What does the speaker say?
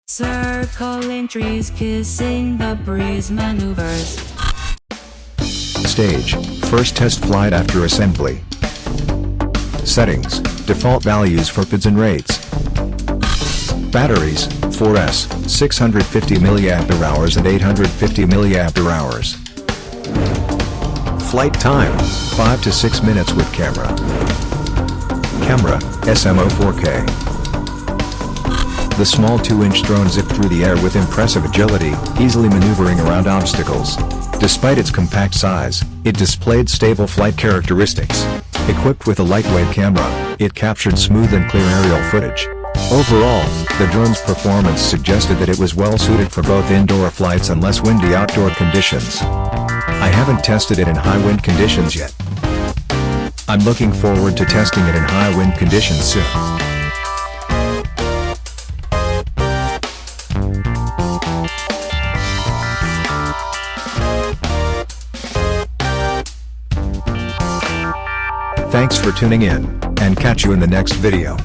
Circling trees, kissing the breeze maneuvers. Stage, first test flight after assembly. Settings, default values for PIDs and rates. Batteries, 4S, 650 mAh and 850 mAh. Flight time, 5 to 6 minutes with camera. Camera, SMO 4K. The small 2-inch drone zipped through the air with impressive agility, easily maneuvering around obstacles. Despite its compact size, it displayed stable flight characteristics. Equipped with a lightweight camera, it captured smooth and clear aerial footage. Overall, the drone's performance suggested that it was well suited for both indoor flights and less windy outdoor conditions. I haven't tested it in high wind conditions yet. I'm looking forward to testing it in high wind conditions soon. Thanks for tuning in, and catch you in the next video.